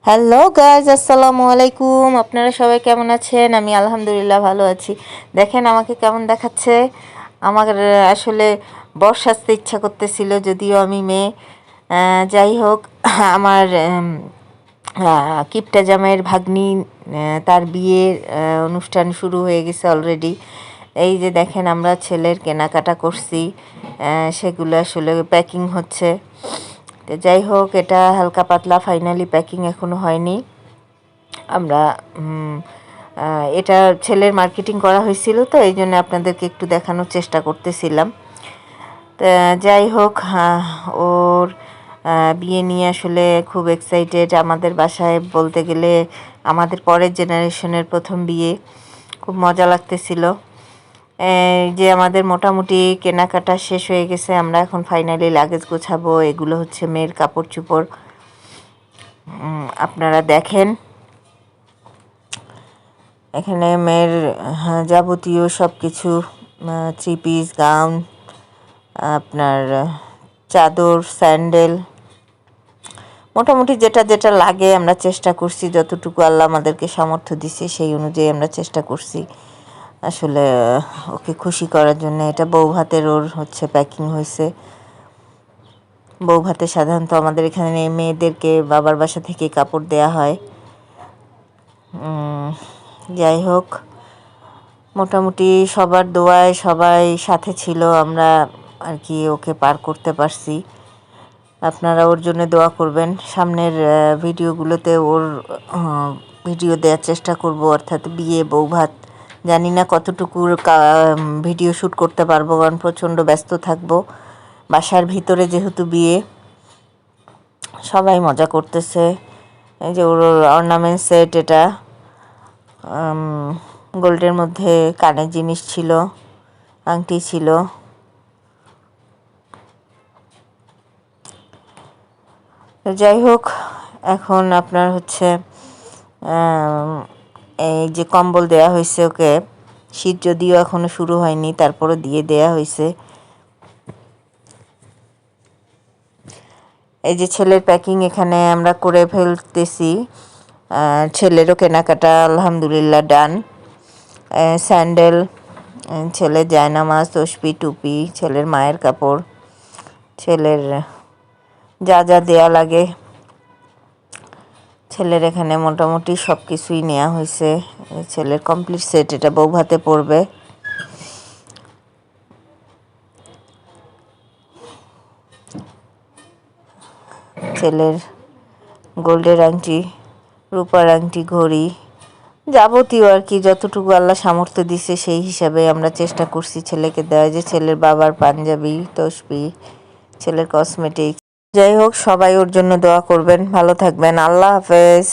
Hello guys, আসসালামু আলাইকুম। আপনারা সবাই কেমন আছেন? আমি আলহামদুলিল্লাহ ভালো আছি। দেখেন আমাকে কেমন দেখাচ্ছে। আমার আসলে বর সাজতে ইচ্ছা করতেছিল, যদিও আমি মেয়ে। যাই হোক, আমার কিপটা জামাইয়ের ভাগ্নি, তার বিয়ের অনুষ্ঠান শুরু হয়ে গেছে অলরেডি। এই যে দেখেন, আমরা ছেলের কেনাকাটা করছি, সেগুলো আসলে প্যাকিং হচ্ছে। তো যাই হোক, এটা হালকা পাতলা, ফাইনালি প্যাকিং এখনও হয়নি। আমরা এটা ছেলের মার্কেটিং করা হয়েছিল, তো এই জন্য আপনাদেরকে একটু দেখানোর চেষ্টা করতেছিলাম। তা যাই হোক, ওর বিয়ে নিয়ে আসলে খুব এক্সাইটেড। আমাদের বাসায় বলতে গেলে আমাদের পরের জেনারেশনের প্রথম বিয়ে, খুব মজা লাগতেছিল। যে আমাদের মোটামুটি কেনাকাটা শেষ হয়ে গেছে, আমরা এখন ফাইনালি লাগেজ গোছাবো। এগুলো হচ্ছে মেয়ের কাপড় চোপড়, আপনারা দেখেন। এখানে মেয়ের যাবতীয় সব কিছু, থ্রি পিস, গাউন, আপনার চাদর, স্যান্ডেল, মোটামুটি যেটা যেটা লাগে আমরা চেষ্টা করছি, যতটুকু আল্লাহ আমাদেরকে সামর্থ্য দিছে সেই অনুযায়ী আমরা চেষ্টা করছি আসলে ওকে খুশি করার জন্য। এটা বউ ভাতের ওর হচ্ছে প্যাকিং হয়েছে। বউ ভাতে সাধারণত আমাদের এখানে মেয়েদেরকে বাবার বাসা থেকে কাপড় দেয়া হয়। যাই হোক, মোটামুটি সবার দোয়ায় সবাই সাথে ছিল, আমরা আর কি ওকে পার করতে পারছি। আপনারা ওর জন্য দোয়া করবেন। সামনের ভিডিওগুলোতে ওর ভিডিও দেওয়ার চেষ্টা করব, অর্থাৎ বিয়ে, বউ ভাত। জানি না কতটুকু ভিডিও শ্যুট করতে পারবো, কারণ প্রচণ্ড ব্যস্ত থাকবো। বাসার ভিতরে যেহেতু বিয়ে, সবাই মজা করতেছে। এই যে ওর অর্নামেন্ট সেট, এটা গোল্ডের মধ্যে কানের জিনিস ছিল, আংটি ছিল। যাই হোক, এখন আপনার হচ্ছে এই যে কম্বল দেয়া হয়েছে ওকে, শীত যদিও এখনও শুরু হয়নি, তারপরও দিয়ে দেয়া হয়েছে। এই যে ছেলের প্যাকিং এখানে আমরা করে ফেলতেছি। ছেলেরও কেনাকাটা আলহামদুলিল্লাহ ডান। স্যান্ডেল, ছেলের জায়নামাজ, তসবি, টুপি, ছেলের মায়ের কাপড়, ছেলের যা যা দেয়া লাগে, ছেলের এখানে মোটামুটি সব কিছুই নেওয়া হয়েছে। ছেলের কমপ্লিট সেট, এটা বউ ভাতে পড়বে। ছেলের গোল্ডের আংটি, রূপার আংটি, ঘড়ি, যাবতীয় আর কি যতটুকু আল্লাহ সামর্থ্য দিছে সেই হিসাবে আমরা চেষ্টা করছি ছেলেকে দেওয়া। যে ছেলের বাবার পাঞ্জাবি, তসবি, ছেলের কসমেটিক্স। যাই হোক, সবাই ওর জন্য দোয়া করবেন। ভালো থাকবেন। আল্লাহ হাফেজ।